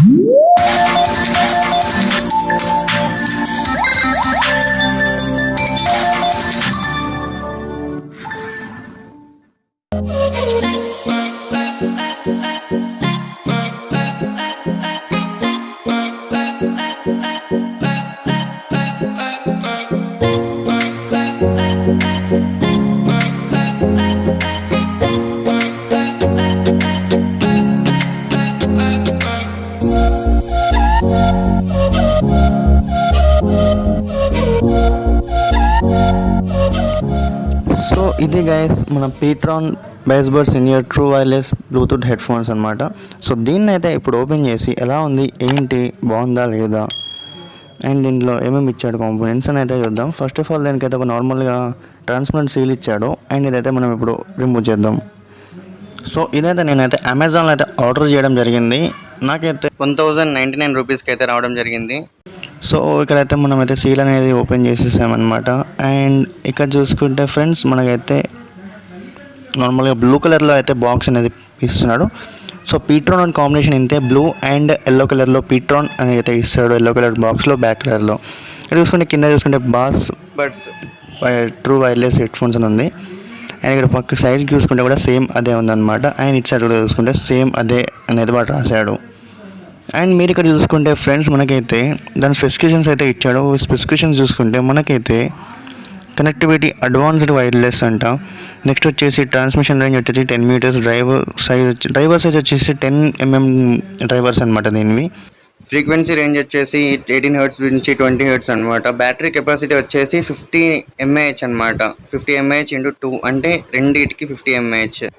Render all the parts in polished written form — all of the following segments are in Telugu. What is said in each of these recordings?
సో ఇది గైస్ మన PTron Bassbuds in year true wireless Bluetooth head phones అనమాట. సో దీన్ని అయితే ఇప్పుడు ఓపెన్ చేసి ఎలా ఉంది, ఏంటి, బాగుందా లేదా, అండ్ దీంట్లో ఏమేమి ఇచ్చాడు కాంపోనెంట్స్ అని అయితే చూద్దాం. ఫస్ట్ ఆఫ్ ఆల్ దీనికైతే ఒక నార్మల్గా ట్రాన్స్పరెంట్ సీల్ ఇచ్చాడు, అండ్ ఇదైతే మనం ఇప్పుడు రిమూవ్ చేద్దాం. సో ఇదైతే నేనైతే అమెజాన్లో అయితే ఆర్డర్ చేయడం జరిగింది. నాకైతే 1099 రూపీస్కి అయితే రావడం జరిగింది. సో ఇక్కడైతే మనమైతే సీల్ అనేది ఓపెన్ చేసేసామన్నమాట. అండ్ ఇక్కడ చూసుకుంటే ఫ్రెండ్స్ మనకైతే నార్మల్గా బ్లూ కలర్లో అయితే బాక్స్ అనేది ఇస్తున్నాడు. సో PTron అండ్ కాంబినేషన్ ఇంతే, బ్లూ అండ్ ఎల్లో కలర్లో PTron అని అయితే ఇస్తాడు, ఎల్లో కలర్ బాక్స్లో బ్యాక్ కలర్లో. ఇక్కడ చూసుకుంటే కింద చూసుకుంటే బాస్బడ్స్ ట్రూ వైర్లెస్ హెడ్ ఫోన్స్ అని ఉంది. అండ్ ఇక్కడ పక్క సైడ్ చూసుకుంటే కూడా సేమ్ అదే ఉందన్నమాట. అండ్ ఇటు సైడ్ కూడా చూసుకుంటే సేమ్ అదే అనేది వాడు రాశాడు. అండ్ మీరు ఇక్కడ చూసుకుంటే ఫ్రెండ్స్ మనకైతే దాని స్పెసిఫికేషన్స్ అయితే ఇచ్చాడు. స్పెసిఫికేషన్స్ చూసుకుంటే మనకైతే కనెక్టివిటీ అడ్వాన్స్డ్ వైర్లెస్ అంట. నెక్స్ట్ వచ్చేసి ట్రాన్స్మిషన్ రేంజ్ వచ్చేసి 10 మీటర్స్, డ్రైవర్ సైజ్ వచ్చేసి 10 mm డ్రైవర్స్ అనమాట దీనివి. ఫ్రీక్వెన్సీ రేంజ్ వచ్చేసి 18 హెర్ట్జ్ నుంచి 20 హెర్ట్జ్ అనమాట. బ్యాటరీ కెపాసిటీ వచ్చేసి 50 mAh అనమాట. 50 mAh × 2 అంటే రెండింటికి 50 mAh.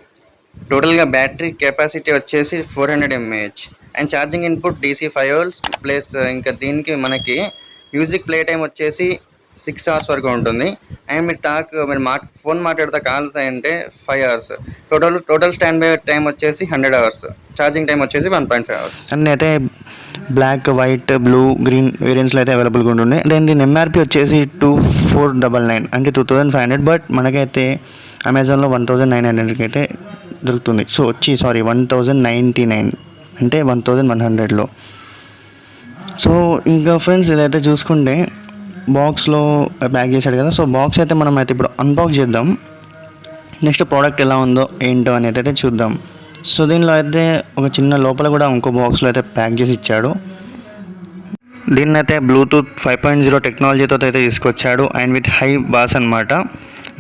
టోటల్గా బ్యాటరీ కెపాసిటీ వచ్చేసి 400 mAh. And charging input DC 5 volts plus ఇంకా దీనికి మనకి మ్యూజిక్ ప్లే టైం వచ్చేసి 6 hours వరకు ఉంటుంది. అండ్ మీరు ఫోన్ మాట్లాడితే కాల్స్ అంటే 5 hours. Total stand by time వచ్చేసి 100 hours. ఛార్జింగ్ టైం వచ్చేసి 1.5 hours. అన్నీ అయితే బ్లాక్, వైట్, బ్లూ, గ్రీన్ వేరియంట్స్లో అయితే అవైలబుల్గా ఉంటుంది. దీని MRP వచ్చేసి 2499 అంటే 2500. బట్ మనకైతే అమెజాన్లో 1900కి అయితే దొరుకుతుంది. సో 1099 అంటే 1100లో. సో ఇంకా ఫ్రెండ్స్ ఇదైతే చూసుకుంటే బాక్స్లో ప్యాక్ చేశాడు కదా. సో బాక్స్ అయితే మనం అయితే ఇప్పుడు అన్బాక్స్ చేద్దాం. నెక్స్ట్ ప్రోడక్ట్ ఎలా ఉందో ఏంటో అనేది అయితే చూద్దాం. సో దీనిలో అయితే ఒక చిన్న లోపల కూడా ఇంకో బాక్స్లో అయితే ప్యాక్ చేసి ఇచ్చాడు. దీన్ని అయితే బ్లూటూత్ 5.0 టెక్నాలజీతో అయితే తీసుకొచ్చాడు అండ్ విత్ హై బాస్ అనమాట.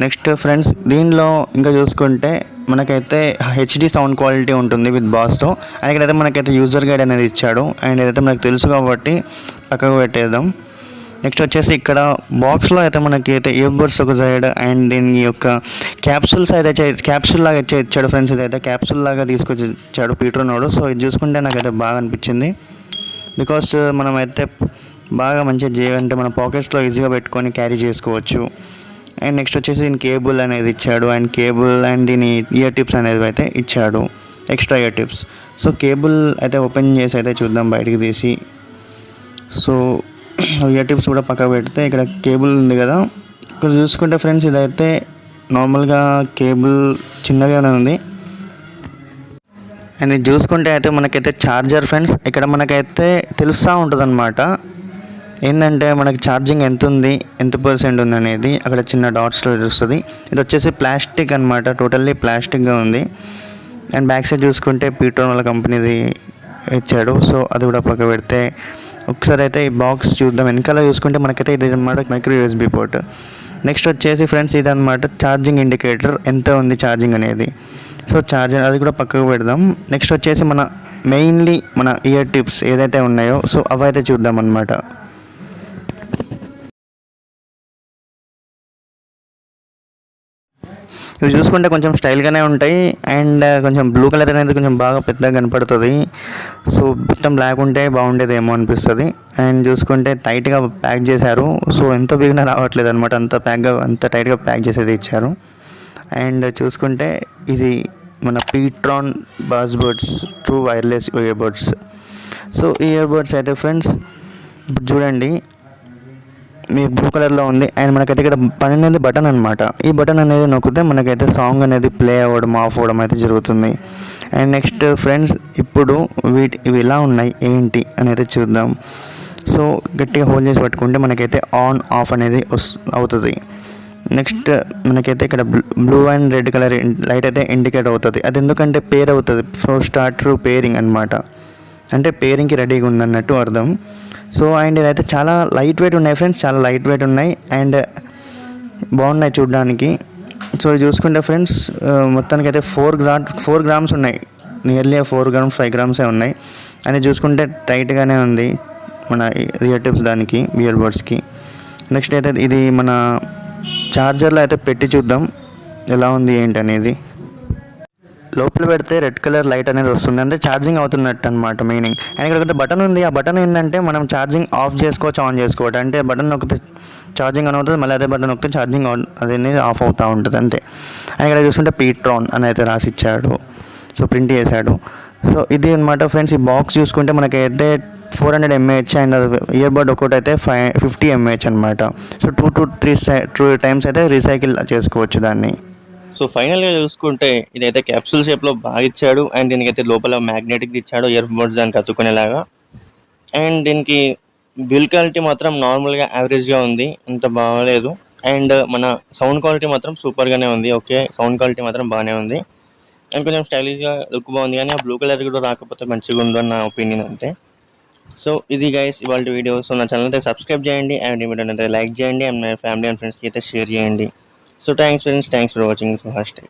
నెక్స్ట్ ఫ్రెండ్స్ దీనిలో ఇంకా చూసుకుంటే మనకైతే HD సౌండ్ క్వాలిటీ ఉంటుంది విత్ బాస్తో. అండ్ ఇక్కడైతే మనకైతే యూజర్ గైడ్ అనేది ఇచ్చాడు. అండ్ ఇదైతే మనకు తెలుసు కాబట్టి పక్కకు పెట్టేద్దాం. నెక్స్ట్ వచ్చేసి ఇక్కడ బాక్స్లో అయితే మనకి అయితే ఇయర్బడ్స్ ఒక సైడ్ అండ్ దీని యొక్క క్యాప్సూల్స్ అయితే క్యాప్సూల్ లాగా అయితే ఇచ్చాడు ఫ్రెండ్స్. ఇదైతే క్యాప్సూల్ లాగా తీసుకొచ్చి ఇచ్చాడు PTron వాడు. సో ఇది చూసుకుంటే నాకైతే బాగా అనిపించింది. బికాస్ మనం అయితే బాగా మంచిగా అంటే మన పాకెట్స్లో ఈజీగా పెట్టుకొని క్యారీ చేసుకోవచ్చు. అండ్ నెక్స్ట్ వచ్చేసి దీని కేబుల్ అనేది ఇచ్చాడు. అండ్ కేబుల్ అండ్ దీని ఇయర్ టిప్స్ అనేది అయితే ఇచ్చాడు, extra year tips. So cable అయితే ఓపెన్ చేసి అయితే చూద్దాం బయటికి తీసి. సో ఇయర్ టిప్స్ కూడా పక్కకు పెడితే ఇక్కడ కేబుల్ ఉంది కదా. ఇక్కడ చూసుకుంటే ఫ్రెండ్స్ ఇదైతే నార్మల్గా కేబుల్ చిన్నగానే ఉంది. అండ్ ఇది చూసుకుంటే అయితే మనకైతే ఛార్జర్ ఫ్రెండ్స్ ఇక్కడ మనకైతే తెలుస్తూ ఉంటుంది అనమాట. ఏంటంటే మనకి ఛార్జింగ్ ఎంత ఉంది, ఎంత % ఉంది అనేది అక్కడ చిన్న డాట్స్లో తెలుస్తుంది. ఇది వచ్చేసి ప్లాస్టిక్ అనమాట, టోటల్లీ ప్లాస్టిక్గా ఉంది. అండ్ బ్యాక్ సైడ్ చూసుకుంటే PTron వాళ్ళ కంపెనీది ఇచ్చాడు. సో అది కూడా పక్క పెడితే ఒకసారి అయితే ఈ బాక్స్ చూద్దాం. వెనకాల చూసుకుంటే మనకైతే ఇది అనమాట మైక్రో USB పోర్ట్. నెక్స్ట్ వచ్చేసి ఫ్రెండ్స్ ఇది అనమాట ఛార్జింగ్ ఇండికేటర్, ఎంత ఉంది ఛార్జింగ్ అనేది. సో ఛార్జర్ అది కూడా పక్కకు పెడదాం. నెక్స్ట్ వచ్చేసి మెయిన్లీ మన ఇయర్ టిప్స్ ఏదైతే ఉన్నాయో సో అవైతే చూద్దాం అనమాట. ఇవి చూసుకుంటే కొంచెం స్టైల్గానే ఉంటాయి. అండ్ కొంచెం బ్లూ కలర్ అనేది కొంచెం బాగా పెద్దగా కనపడుతుంది. సో మొత్తం బ్లాక్ ఉంటే బాగుండేదేమో అనిపిస్తుంది. అండ్ చూసుకుంటే టైట్గా ప్యాక్ చేశారు. సో ఎంత బిగినా రావట్లేదు అనమాట, అంత టైట్గా ప్యాక్ చేసేది ఇచ్చారు. అండ్ చూసుకుంటే ఇది మన PTron Bassbuds true wireless earbuds. So ఈ ఇయర్బడ్స్ అయితే ఫ్రెండ్స్ ఇప్పుడు చూడండి మీ బ్లూ కలర్లో ఉంది. అండ్ మనకైతే ఇక్కడ అనేది బటన్ అనమాట. ఈ బటన్ అనేది నొక్కితే మనకైతే సాంగ్ అనేది ప్లే అవ్వడం, ఆఫ్ అవ్వడం అయితే జరుగుతుంది. అండ్ నెక్స్ట్ ఫ్రెండ్స్ ఇప్పుడు ఇవి ఎలా ఉన్నాయి ఏంటి అనేది చూద్దాం. సో గట్టిగా హోల్డ్ చేసి పట్టుకుంటే మనకైతే ఆన్ ఆఫ్ అనేది అవుతుంది. నెక్స్ట్ మనకైతే ఇక్కడ blue and red colour light అయితే ఇండికేట్ అవుతుంది. అది ఎందుకంటే పేర్ అవుతుంది. సో స్టార్ట్ టు పేరింగ్ అనమాట, అంటే పేరింగ్కి రెడీగా ఉందన్నట్టు అర్థం. సో అండ్ ఇదైతే చాలా లైట్ వెయిట్ ఉన్నాయి ఫ్రెండ్స్, చాలా లైట్ వెయిట్ ఉన్నాయి అండ్ బాగున్నాయి చూడడానికి. సో ఇది చూసుకుంటే ఫ్రెండ్స్ మొత్తానికైతే 4 గ్రామ్స్ ఉన్నాయి, నియర్లీ 4 గ్రామ్స్ 5 గ్రామ్సే ఉన్నాయి. అని చూసుకుంటే టైట్గానే ఉంది మన ఇయర్ టిప్స్ దానికి, ఇయర్ బడ్స్కి. నెక్స్ట్ అయితే ఇది మన ఛార్జర్లో అయితే పెట్టి చూద్దాం ఎలా ఉంది ఏంటి అనేది. లోపల పెడితే రెడ్ కలర్ లైట్ అనేది వస్తుంది, అంటే ఛార్జింగ్ అవుతున్నట్టు అనమాట మీనింగ్. అండ్ ఇక్కడ బటన్ ఉంది, ఆ బటన్ ఏంటంటే మనం ఛార్జింగ్ ఆఫ్ చేసుకోవచ్చు, ఆన్ చేసుకోవచ్చు. అంటే బటన్ నొక్కితే ఛార్జింగ్ ఆన్ అవుతుంది, మళ్ళీ అదే బటన్ నొక్కితే ఛార్జింగ్ అనేది ఆఫ్ అవుతూ ఉంటుంది అంతే. అండ్ ఇక్కడ చూసుకుంటే PTron అని అయితే రాసి ఇచ్చాడు, సో ప్రింట్ చేశాడు. సో ఇది అనమాట ఫ్రెండ్స్. ఈ బాక్స్ చూసుకుంటే మనకైతే 400 mAh అండ్ ఇయర్ బడ్ ఒకటి అయితే 50 mAh అనమాట. సో 2 to 3 టైమ్స్ అయితే రీసైకిల్ చేసుకోవచ్చు దాన్ని. సో ఫైనల్గా చూసుకుంటే ఇదైతే క్యాప్సూల్ షేప్లో బాగా ఇచ్చాడు. అండ్ దీనికైతే లోపల మ్యాగ్నెటిక్ ఇచ్చాడు, ఇయర్ బడ్స్ దానికి అతుక్కునేలాగా. అండ్ దీనికి బిల్ క్వాలిటీ మాత్రం నార్మల్గా యావరేజ్గా ఉంది, అంత బాగాలేదు. అండ్ మన సౌండ్ క్వాలిటీ మాత్రం సూపర్గానే ఉంది. ఓకే, సౌండ్ క్వాలిటీ మాత్రం బాగానే ఉంది. అండ్ కొంచెం స్టైలిష్గా లుక్ బాగుంది, కానీ ఆ బ్లూ కలర్ కూడా రాకపోతే మంచిగా ఉండు అని నా ఒపీనియన్ అంతే. సో ఇది గైస్ ఇవాళ వీడియో. సో నా ఛానల్ అయితే సబ్స్క్రైబ్ చేయండి అండ్ ఈ వీడియో అయితే లైక్ చేయండి and my family and friends ki aithe share cheyandi. So thanks friends, thanks for watching Suhas Tech.